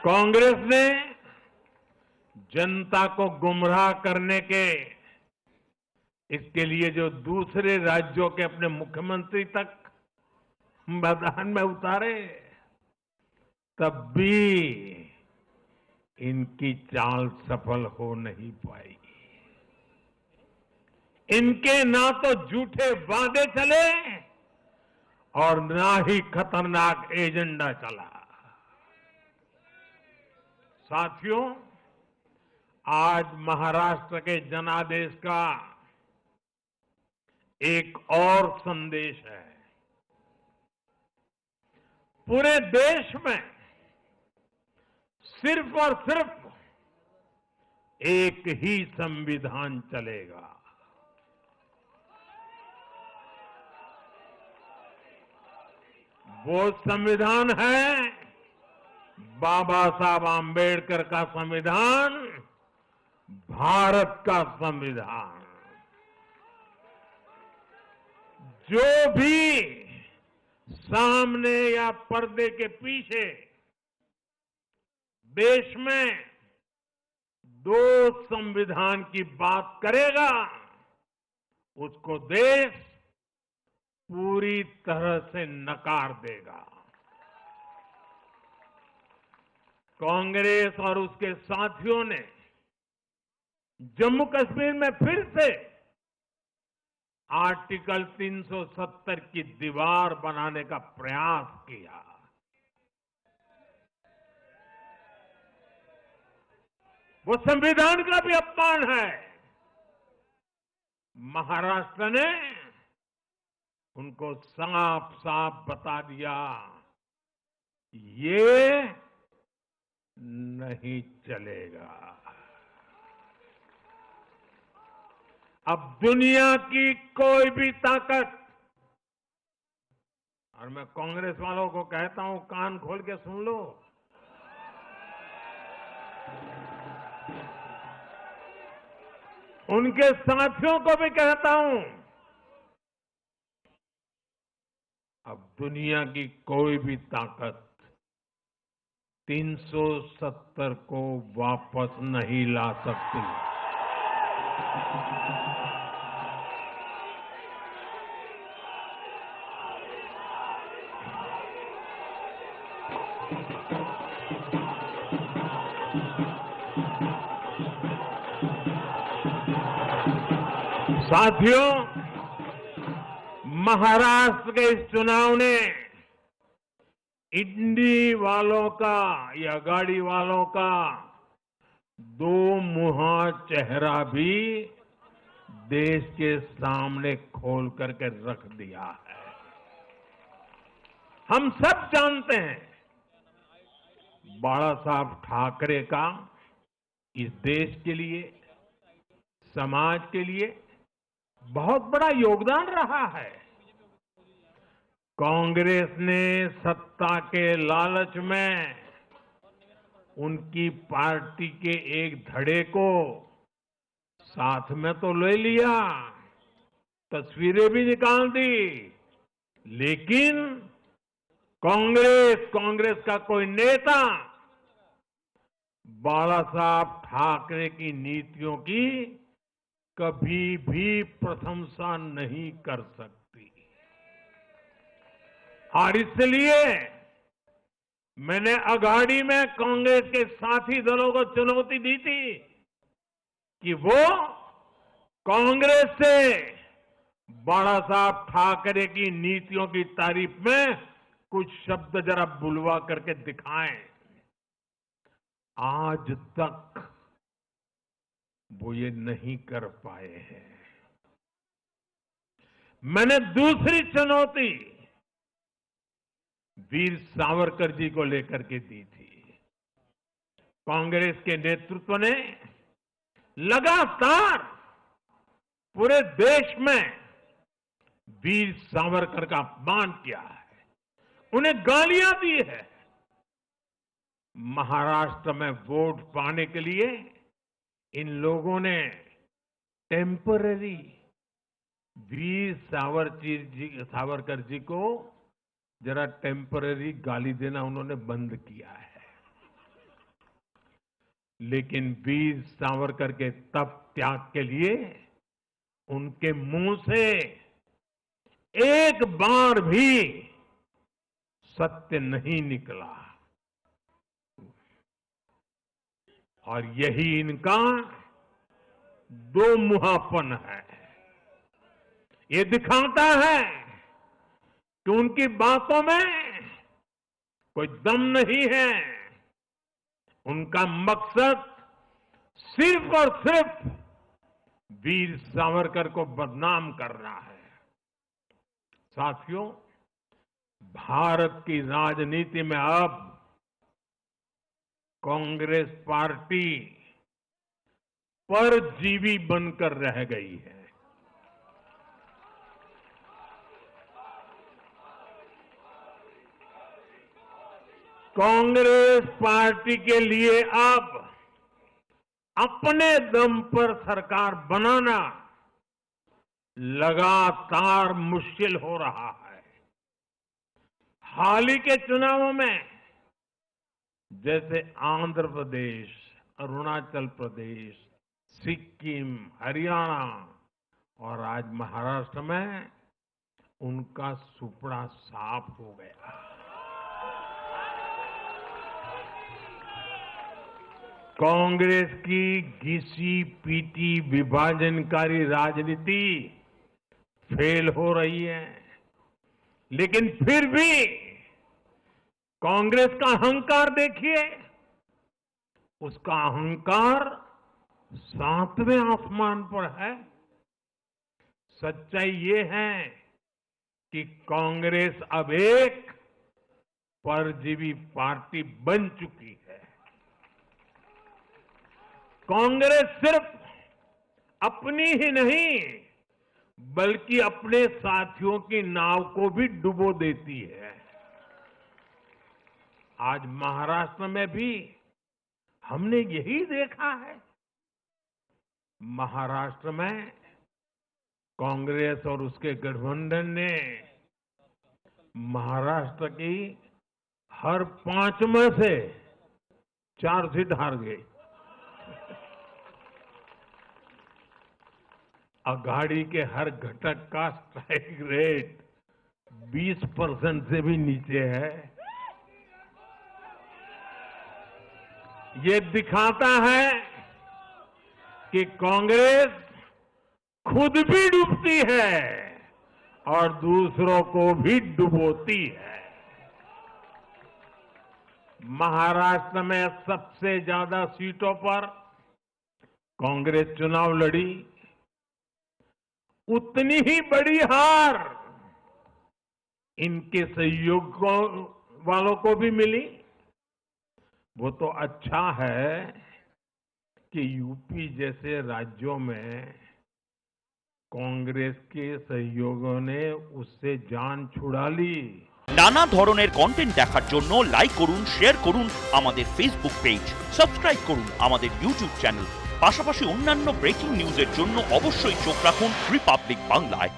कांग्रेस ने जनता को गुमराह करने के इसके लिए जो दूसरे राज्यों के अपने मुख्यमंत्री तक मैदान में उतारे, तब भी इनकी चाल सफल हो नहीं पाई। इनके ना तो झूठे वादे चले और ना ही खतरनाक एजेंडा चला। साथियों, आज महाराष्ट्र के जनादेश का एक और संदेश है। पूरे देश में सिर्फ और सिर्फ एक ही संविधान चलेगा। वो संविधान है बाबा साहब आम्बेडकर का संविधान, भारत का संविधान। जो भी सामने या पर्दे के पीछे देश में दो संविधान की बात करेगा, उसको देश पूरी तरह से नकार देगा। कांग्रेस और उसके साथियों ने जम्मू कश्मीर में फिर से आर्टिकल 370 की दीवार बनाने का प्रयास किया। वो संविधान का भी अपमान है। महाराष्ट्र ने उनको साफ साफ बता दिया, ये नहीं चलेगा। अब दुनिया की कोई भी ताकत, और मैं कांग्रेस वालों को कहता हूं, कान खोल के सुन लो, उनके साथियों को भी कहता हूं, अब दुनिया की कोई भी ताकत 370 को वापस नहीं ला सकती। साथियों, महाराष्ट्र के इस चुनाव ने इंडी वालों का या गाड़ी वालों का दो मुहा चेहरा भी देश के सामने खोल करके रख दिया है। हम सब जानते हैं, बाला साहब ठाकरे का इस देश के लिए, समाज के लिए बहुत बड़ा योगदान रहा है। कांग्रेस ने सत्ता के लालच में उनकी पार्टी के एक धड़े को साथ में तो ले लिया, तस्वीरें भी निकाल दी, लेकिन कांग्रेस का कोई नेता बाला साहब ठाकरे की नीतियों की कभी भी प्रशंसा नहीं कर सकती। और इसलिए मैंने अघाड़ी में कांग्रेस के साथी दलों को चुनौती दी थी कि वो कांग्रेस से बाला साहब ठाकरे की नीतियों की तारीफ में कुछ शब्द जरा बुलवा करके दिखाएं। आज तक वो ये नहीं कर पाए हैं। मैंने दूसरी चुनौती वीर सावरकर जी को लेकर के दी थी। कांग्रेस के नेतृत्व ने लगातार पूरे देश में वीर सावरकर का अपमान किया है, उन्हें गालियां दी है। महाराष्ट्र में वोट पाने के लिए इन लोगों ने टेम्पररी वीर सावरकर जी को जरा टेम्पररी गाली देना उन्होंने बंद किया है। लेकिन वीर सावरकर के तप त्याग के लिए उनके मुंह से एक बार भी सत्य नहीं निकला और यही इनका दो मुहापन है। ये दिखाता है कि उनकी बातों में कोई दम नहीं है। उनका मकसद सिर्फ और सिर्फ वीर सावरकर को बदनाम करना है। साथियों, भारत की राजनीति में अब कांग्रेस पार्टी परजीवी बनकर रह गई है। कांग्रेस पार्टी के लिए अब अपने दम पर सरकार बनाना लगातार मुश्किल हो रहा है। हाल ही के चुनावों में जैसे आंध्र प्रदेश, अरुणाचल प्रदेश, सिक्किम, हरियाणा और आज महाराष्ट्र में उनका सुपड़ा साफ हो गया। कांग्रेस की घिसी पीटी विभाजनकारी राजनीति फेल हो रही है, लेकिन फिर भी कांग्रेस का अहंकार देखिए। उसका अहंकार 7वें आसमान पर है। सच्चाई ये है कि कांग्रेस अब एक परजीवी पार्टी बन चुकी है। कांग्रेस सिर्फ अपनी ही नहीं बल्कि अपने साथियों की नाव को भी डुबो देती है। आज महाराष्ट्र में भी हमने यही देखा है। महाराष्ट्र में कांग्रेस और उसके गठबंधन ने महाराष्ट्र की हर 5 में से 4 सीट हार गई। अघाड़ी के हर घटक का स्ट्राइक रेट 20% से भी नीचे है। ये दिखाता है कि कांग्रेस खुद भी डूबती है और दूसरों को भी डुबोती है। महाराष्ट्र में सबसे ज्यादा सीटों पर कांग्रेस चुनाव लड़ी। उतनी ही बड़ी हार इनके सहयोगियों वालों को भी मिली। वो तो अच्छा है कि यूपी जैसे राज्यों में कांग्रेस के सहयोगियों ने उससे जान छुड़ा ली। নানা ধরনের কন্টেন্ট দেখার জন্য লাইক করুন, শেয়ার করুন আমাদের ফেসবুক পেজ, সাবস্ক্রাইব করুন আমাদের ইউটিউব চ্যানেল। পাশাপাশি অন্যান্য ব্রেকিং নিউজের জন্য অবশ্যই চোখ রাখুন রিপাবলিক বাংলায়।